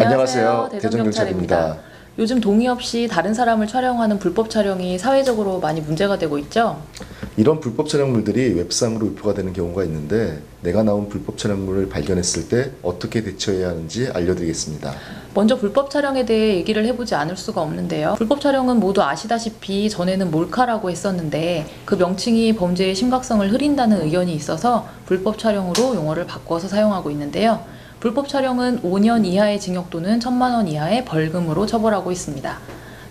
안녕하세요. 대전경찰입니다. 요즘 동의 없이 다른 사람을 촬영하는 불법 촬영이 사회적으로 많이 문제가 되고 있죠? 이런 불법 촬영물들이 웹상으로 유포가 되는 경우가 있는데 내가 나온 불법 촬영물을 발견했을 때 어떻게 대처해야 하는지 알려드리겠습니다. 먼저 불법 촬영에 대해 얘기를 해보지 않을 수가 없는데요. 불법 촬영은 모두 아시다시피 전에는 몰카라고 했었는데 그 명칭이 범죄의 심각성을 흐린다는 의견이 있어서 불법 촬영으로 용어를 바꿔서 사용하고 있는데요. 불법 촬영은 5년 이하의 징역 또는 1,000만 원 이하의 벌금으로 처벌하고 있습니다.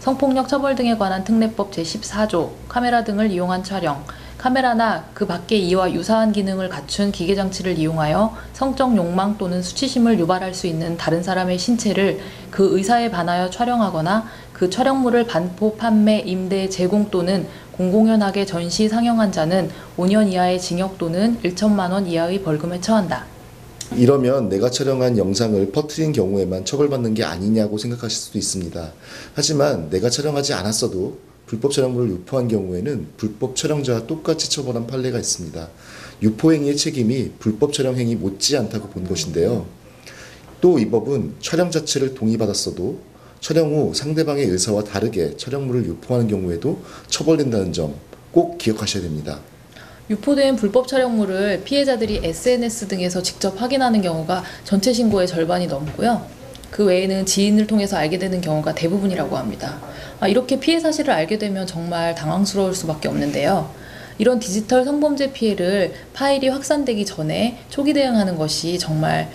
성폭력 처벌 등에 관한 특례법 제14조, 카메라 등을 이용한 촬영, 카메라나 그 밖의 이와 유사한 기능을 갖춘 기계장치를 이용하여 성적 욕망 또는 수치심을 유발할 수 있는 다른 사람의 신체를 그 의사에 반하여 촬영하거나 그 촬영물을 반포, 판매, 임대, 제공 또는 공공연하게 전시, 상영한 자는 5년 이하의 징역 또는 1,000만 원 이하의 벌금에 처한다. 이러면 내가 촬영한 영상을 퍼뜨린 경우에만 처벌받는 게 아니냐고 생각하실 수도 있습니다. 하지만 내가 촬영하지 않았어도 불법 촬영물을 유포한 경우에는 불법 촬영자와 똑같이 처벌한 판례가 있습니다. 유포행위의 책임이 불법 촬영행위 못지않다고 본 것인데요. 또 이 법은 촬영 자체를 동의받았어도 촬영 후 상대방의 의사와 다르게 촬영물을 유포하는 경우에도 처벌된다는 점 꼭 기억하셔야 됩니다. 유포된 불법 촬영물을 피해자들이 SNS 등에서 직접 확인하는 경우가 전체 신고의 절반이 넘고요. 그 외에는 지인을 통해서 알게 되는 경우가 대부분이라고 합니다. 이렇게 피해 사실을 알게 되면 정말 당황스러울 수밖에 없는데요. 이런 디지털 성범죄 피해를 파일이 확산되기 전에 초기 대응하는 것이 정말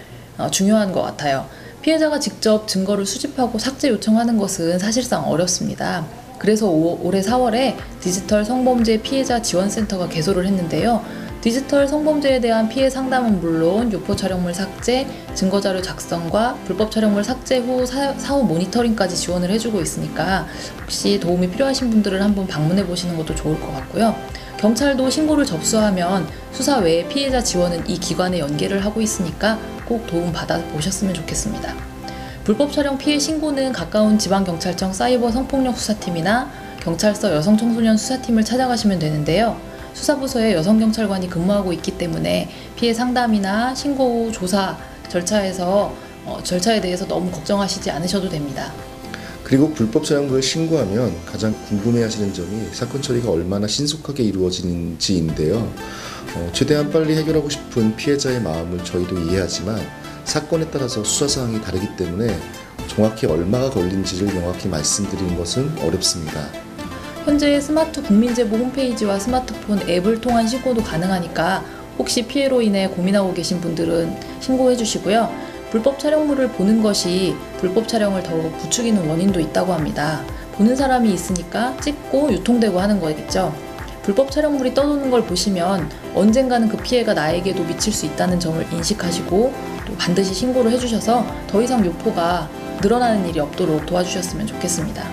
중요한 것 같아요. 피해자가 직접 증거를 수집하고 삭제 요청하는 것은 사실상 어렵습니다. 그래서 올해 4월에 디지털 성범죄 피해자 지원센터가 개소를 했는데요. 디지털 성범죄에 대한 피해 상담은 물론 유포 촬영물 삭제, 증거자료 작성과 불법 촬영물 삭제 후 사후 모니터링까지 지원을 해주고 있으니까 혹시 도움이 필요하신 분들은 한번 방문해 보시는 것도 좋을 것 같고요. 경찰도 신고를 접수하면 수사 외에 피해자 지원은 이 기관에 연계를 하고 있으니까 꼭 도움 받아 보셨으면 좋겠습니다. 불법 촬영 피해 신고는 가까운 지방경찰청 사이버 성폭력 수사팀이나 경찰서 여성청소년 수사팀을 찾아가시면 되는데요. 수사부서에 여성경찰관이 근무하고 있기 때문에 피해 상담이나 신고 후 조사 절차에 대해서 너무 걱정하시지 않으셔도 됩니다. 그리고 불법 촬영물을 신고하면 가장 궁금해하시는 점이 사건 처리가 얼마나 신속하게 이루어지는지인데요. 최대한 빨리 해결하고 싶은 피해자의 마음을 저희도 이해하지만 사건에 따라서 수사 사항이 다르기 때문에 정확히 얼마가 걸린지를 명확히 말씀드리는 것은 어렵습니다. 현재 스마트 국민제보 홈페이지와 스마트폰 앱을 통한 신고도 가능하니까 혹시 피해로 인해 고민하고 계신 분들은 신고해 주시고요. 불법 촬영물을 보는 것이 불법 촬영을 더욱 부추기는 원인도 있다고 합니다. 보는 사람이 있으니까 찍고 유통되고 하는 거겠죠. 불법 촬영물이 떠도는 걸 보시면 언젠가는 그 피해가 나에게도 미칠 수 있다는 점을 인식하시고 또 반드시 신고를 해주셔서 더 이상 유포가 늘어나는 일이 없도록 도와주셨으면 좋겠습니다.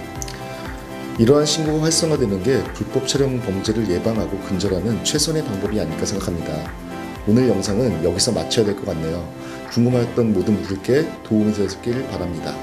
이러한 신고가 활성화되는 게 불법 촬영 범죄를 예방하고 근절하는 최선의 방법이 아닐까 생각합니다. 오늘 영상은 여기서 마쳐야 될 것 같네요. 궁금했던 모든 분들께 도움이 되었길 바랍니다.